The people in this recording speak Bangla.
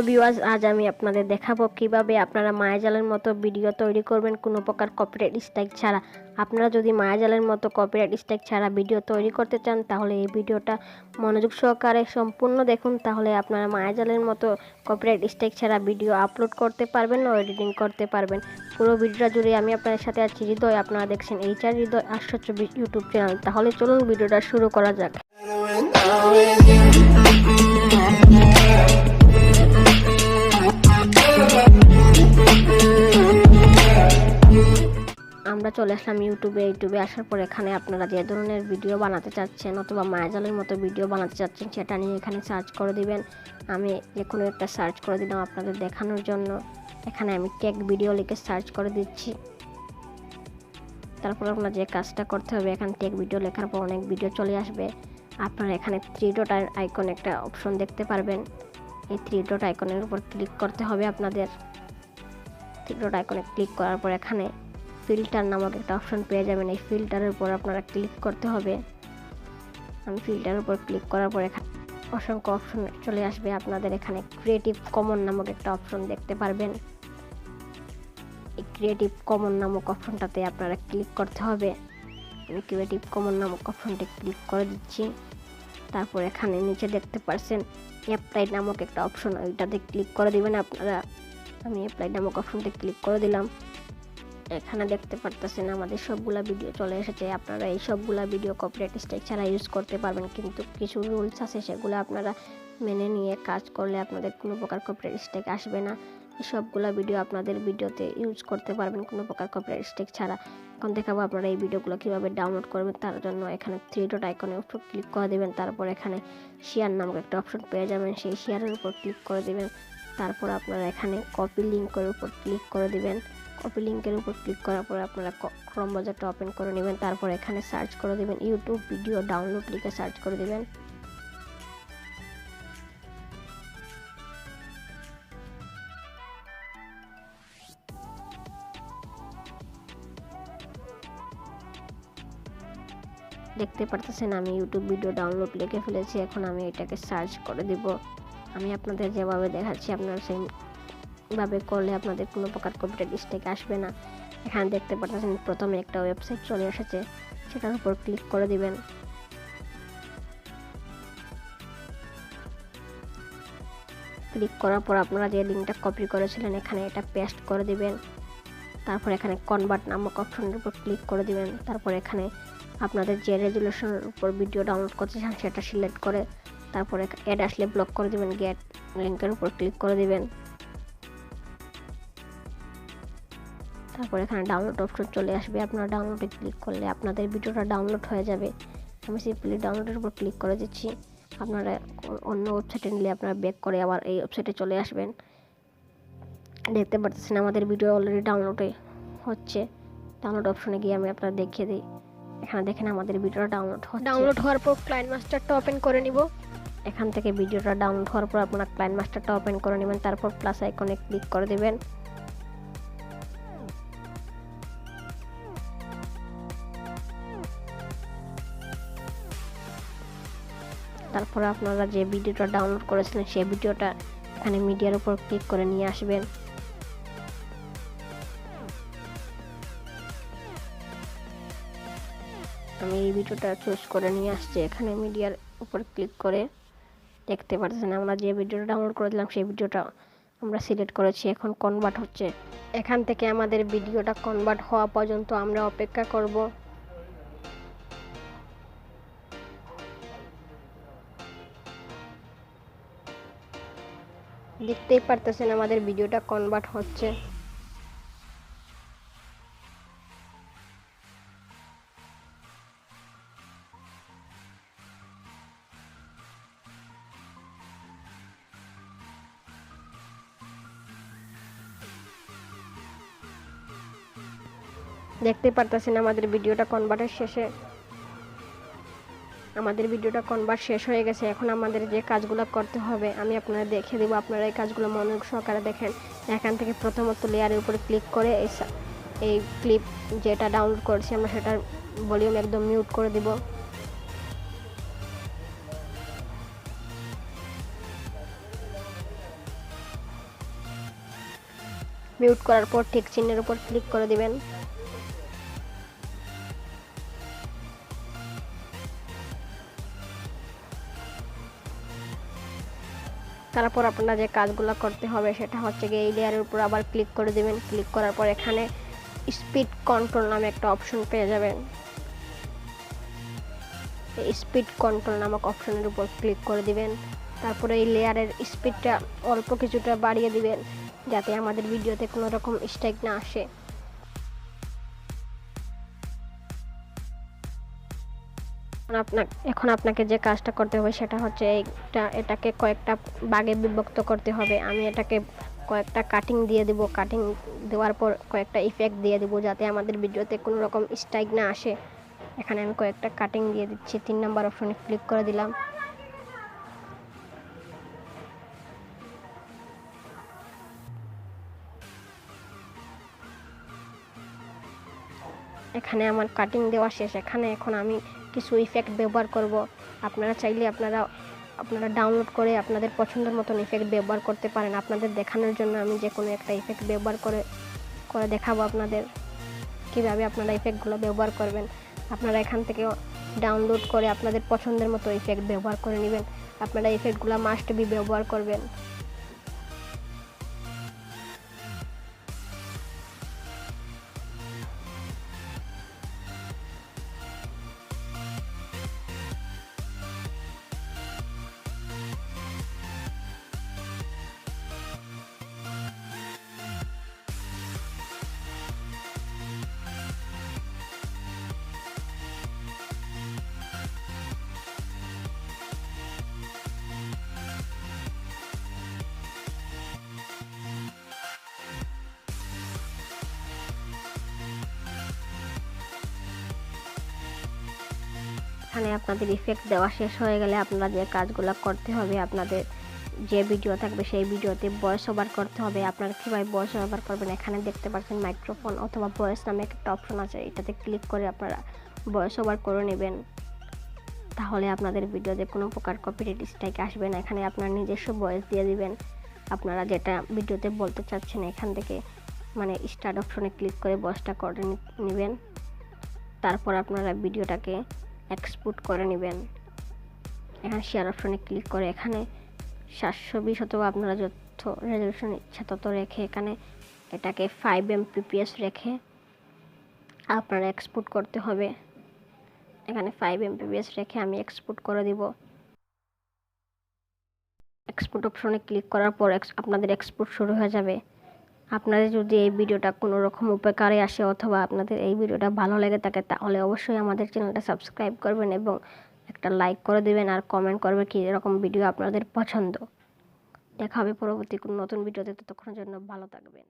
ভিউয়ার্স, আজ আমি আপনাদের দেখাবো কিভাবে আপনারা মায়াজালের মতো ভিডিও তৈরি করবেন কোনো প্রকার কপিরাইট স্ট্রাইক ছাড়া। আপনারা যদি মায়াজালের মতো কপিরাইট স্ট্রাইক ছাড়া ভিডিও তৈরি করতে চান তাহলে এই ভিডিওটা মনোযোগ সহকারে সম্পূর্ণ দেখুন। তাহলে আপনারা মায়াজালের মতো কপিরাইট স্ট্রাইক ছাড়া ভিডিও আপলোড করতে পারবেন ও এডিটিং করতে পারবেন। পুরো ভিডিওটা জুড়ে আমি আপনাদের সাথে আছি হৃদয়। আপনারা দেখছেন HRIDOY 824 ইউটিউব চ্যানেল। তাহলে চলুন ভিডিওটা শুরু করা যাক। আমরা চলে আসলাম ইউটিউবে আসার পর এখানে আপনারা যে ধরনের ভিডিও বানাতে চাচ্ছেন অথবা মায়াজালের মতো ভিডিও বানাতে চাচ্ছেন সেটা নিয়ে এখানে সার্চ করে দিবেন। আমি যে কোনো একটা সার্চ করে দিলাম আপনাদের দেখানোর জন্য। এখানে আমি টেক ভিডিও লিখে সার্চ করে দিচ্ছি। তারপর আপনার যে কাজটা করতে হবে, এখানে টেক ভিডিও লেখার পর অনেক ভিডিও চলে আসবে। আপনারা এখানে 3 ডট আইকন একটা অপশন দেখতে পারবেন। এই 3 ডট আইকনের উপর ক্লিক করতে হবে আপনাদের। 3 ডট আইকনে ক্লিক করার পর এখানে ফিল্টার নামক একটা অপশন পেয়ে যাবেন। এই ফিল্টারের উপর আপনারা ক্লিক করতে হবে। আমি ফিল্টারের উপর ক্লিক করার পর এখানে অসংখ্য অপশন চলে আসবে। আপনাদের এখানে ক্রিয়েটিভ কমন নামক একটা অপশন দেখতে পারবেন। এই ক্রিয়েটিভ কমন নামক অপশনটাতে আপনারা ক্লিক করতে হবে। আমি ক্রিয়েটিভ কমন নামক অপশনটি ক্লিক করে দিচ্ছি। তারপর এখানে নিচে দেখতে পাচ্ছেন অ্যাপ্লাই নামক একটা অপশন, ওইটাতে ক্লিক করে দিবেন আপনারা। আমি অ্যাপ্লাই নামক অপশনটি ক্লিক করে দিলাম। এখানে দেখতে পারতেছেন আমাদের সবগুলা ভিডিও চলে এসেছে। আপনারা এই সবগুলা ভিডিও কপিরাইট স্ট্রাইক ছাড়া ইউজ করতে পারবেন, কিন্তু কিছু রুলস আছে সেগুলো আপনারা মেনে নিয়ে কাজ করলে আপনাদের কোনো প্রকার কপিরাইট স্ট্রাইক আসবে না। এই সবগুলা ভিডিও আপনাদের ভিডিওতে ইউজ করতে পারবেন কোনো প্রকার কপিরাইট স্ট্রাইক ছাড়া। এখন দেখাবো আপনারা এই ভিডিওগুলো কীভাবে ডাউনলোড করবেন। তার জন্য এখানে 3 ডট আইকনে উপর ক্লিক করে দেবেন। তারপর এখানে শেয়ার নামক একটা অপশন পেয়ে যাবেন, সেই শেয়ারের উপর ক্লিক করে দেবেন। তারপর আপনারা এখানে কপি লিঙ্কের উপর ক্লিক করে দেবেন। কপি লিঙ্কের উপর ক্লিক করার পরে আপনারা ক্রোম ব্রাউজারটা ওপেন করে নেবেন। তারপর এখানে সার্চ করে দেবেন ইউটিউব ভিডিও ডাউনলোড লিখে সার্চ করে দেবেন। দেখতে পারতেছেন আমি ইউটিউব ভিডিও ডাউনলোড লিখে ফেলেছি। এখন আমি এটাকে সার্চ করে দিব। আমি আপনাদের যেভাবে দেখাচ্ছি আপনারা সেইভাবে করলে আপনাদের কোনো প্রকার কপিরাইট স্ট্রাইক আসবে না। এখানে দেখতে পাচ্ছেন প্রথমে একটা ওয়েবসাইট চলে এসেছে, সেটার উপর ক্লিক করে দিবেন। ক্লিক করার পর আপনারা যে লিঙ্কটা কপি করেছিলেন এখানে এটা পেস্ট করে দিবেন। তারপর এখানে কনভার্ট নামক অপশনের উপর ক্লিক করে দিবেন। তারপর এখানে আপনাদের যে রেজুলেশনের উপর ভিডিও ডাউনলোড করতে চান সেটা সিলেক্ট করে তারপরে অ্যাড আসলে ব্লক করে দিবেন। গেট লিঙ্কের উপর ক্লিক করে দিবেন। তারপর এখানে ডাউনলোড অপশন চলে আসবে। আপনারা ডাউনলোডে ক্লিক করলে আপনাদের ভিডিওটা ডাউনলোড হয়ে যাবে। আমি সিম্পলি ডাউনলোডের উপর ক্লিক করে দিচ্ছি। আপনারা অন্য ওয়েবসাইটে নিলে আপনারা ব্যাক করে আবার এই ওয়েবসাইটে চলে আসবেন। দেখতে পাচ্ছেন আমাদের ভিডিও অলরেডি ডাউনলোডে হচ্ছে। ডাউনলোড অপশনে গিয়ে আমি আপনারা দেখিয়ে দিই। এখানে দেখেন আমাদের ভিডিওটা ডাউনলোড হওয়ার পর ক্লায়েন্ট ওপেন করে নিব। এখান থেকে ভিডিওটা ডাউনলোড হওয়ার পর আপনারা ক্লায়েন্ট মাস্টারটা ওপেন করে নেবেন। তারপর প্লাস আইকনে ক্লিক করে দেবেন। তারপর আপনারা যে ভিডিওটা ডাউনলোড করেছিলেন সেই ভিডিওটা এখানে মিডিয়ার উপর ক্লিক করে নিয়ে আসবেন। আমি এই ভিডিওটা চুজ করে নিয়ে আসছি। এখানে মিডিয়ার উপর ক্লিক করে দেখতে পাচ্ছেন আমরা যে ভিডিওটা ডাউনলোড করেছিলাম সেই ভিডিওটা আমরা সিলেক্ট করেছি। এখন কনভার্ট হচ্ছে। এখান থেকে আমাদের ভিডিওটা কনভার্ট হওয়া পর্যন্ত আমরা অপেক্ষা করব। দেখতেই পারতেছেন আমাদের ভিডিওটা কনভার্ট হচ্ছে। দেখতে পারতেছেন আমাদের ভিডিওটা কনভার্ট শেষ হয়ে গেছে। এখন আমাদের যে কাজগুলো করতে হবে আমি আপনাদের দেখিয়ে দেবো। আপনারা এই কাজগুলো মনোযোগ সহকারে দেখেন। এখান থেকে প্রথমত লেয়ারের উপরে ক্লিক করে এই ক্লিপ যেটা ডাউনলোড করেছি আমরা সেটার ভলিউম একদম মিউট করে দিব। মিউট করার পর ঠিক চিহ্নের উপর ক্লিক করে দিবেন। তারপর আপনারা যে কাজগুলো করতে হবে সেটা হচ্ছে গিয়ে এই লেয়ারের উপর আবার ক্লিক করে দিবেন। ক্লিক করার পর এখানে স্পিড কন্ট্রোল নামে একটা অপশন পেয়ে যাবেন। এই স্পিড কন্ট্রোল নামক অপশনের উপর ক্লিক করে দিবেন। তারপরে এই লেয়ারের স্পিডটা অল্প কিছুটা বাড়িয়ে দিবেন যাতে আমাদের ভিডিওতে কোনো রকম স্ট্রাইক না আসে। এখন আপনাকে যে কাজটা করতে হবে সেটা হচ্ছে এটাকে কয়েকটা ভাগে বিভক্ত করতে হবে। আমি এটাকে কয়েকটা কাটিং দিয়ে দেব। কাটিং দেওয়ার পর কয়েকটা ইফেক্ট দিয়ে দেব যাতে আমাদের ভিডিওতে কোনো রকম স্ট্রাইক না আসে। এখানে আমি কয়েকটা কাটিং দিয়ে দিচ্ছি। 3 নম্বর অপশনে ক্লিক করে দিলাম। এখানে আমার কাটিং দেওয়া শেষ। এখানে এখন আমি কিছু ইফেক্ট ব্যবহার করব। আপনারা চাইলে আপনারা ডাউনলোড করে আপনাদের পছন্দের মতন ইফেক্ট ব্যবহার করতে পারেন। আপনাদের দেখানোর জন্য আমি যে কোনো একটা ইফেক্ট ব্যবহার করে দেখাবো আপনাদের কিভাবে আপনারা ইফেক্টগুলো ব্যবহার করবেন। আপনারা এখান থেকে ডাউনলোড করে আপনাদের পছন্দের মতো ইফেক্ট ব্যবহার করে নেবেন। আপনারা ইফেক্টগুলো মাস্ট বি ব্যবহার করবেন। এখানে আপনাদের ইফেক্ট দেওয়া শেষ হয়ে গেলে আপনারা যে কাজগুলো করতে হবে, আপনাদের যে ভিডিও থাকবে সেই ভিডিওতে ভয়েস ওভার করতে হবে। আপনারা কীভাবে ভয়েস ওভার করবেন, এখানে দেখতে পাচ্ছেন মাইক্রোফোন অথবা ভয়েস নামে একটা অপশন আছে। এটাতে ক্লিক করে আপনারা ভয়েস ওভার করে নেবেন। তাহলে আপনাদের ভিডিওতে কোনো প্রকার কপিরাইট স্ট্রাইক আসবে না। এখানে আপনার নিজস্ব ভয়েস দিয়ে দিবেন। আপনারা যেটা ভিডিওতে বলতে চাচ্ছেন এখান থেকে মানে স্টার্ট অপশনে ক্লিক করে ভয়েসটা করে নেবেন। তারপর আপনারা ভিডিওটাকে এক্সপোর্ট করে নেবেন। এখানে শেয়ার অপশনে ক্লিক করে এখানে 720 অথবা আপনারা যত রেজলিউশন ইচ্ছা তত রেখে এখানে এটাকে 5 Mbps রেখে আপনারা এক্সপোর্ট করতে হবে। এখানে 5 Mbps রেখে আমি এক্সপোর্ট করে দিব। এক্সপোর্ট অপশনে ক্লিক করার পর আপনাদের এক্সপোর্ট শুরু হয়ে যাবে। আপনাদের যদি এই ভিডিওটা কোনো রকম উপকারে আসে অথবা আপনাদের এই ভিডিওটা ভালো লেগে থাকে তাহলে অবশ্যই আমাদের চ্যানেলটা সাবস্ক্রাইব করবেন এবং একটা লাইক করে দেবেন আর কমেন্ট করবেন কী এরকম ভিডিও আপনাদের পছন্দ। দেখা হবে পরবর্তী কোনো নতুন ভিডিওতে। ততক্ষণের জন্য ভালো থাকবেন।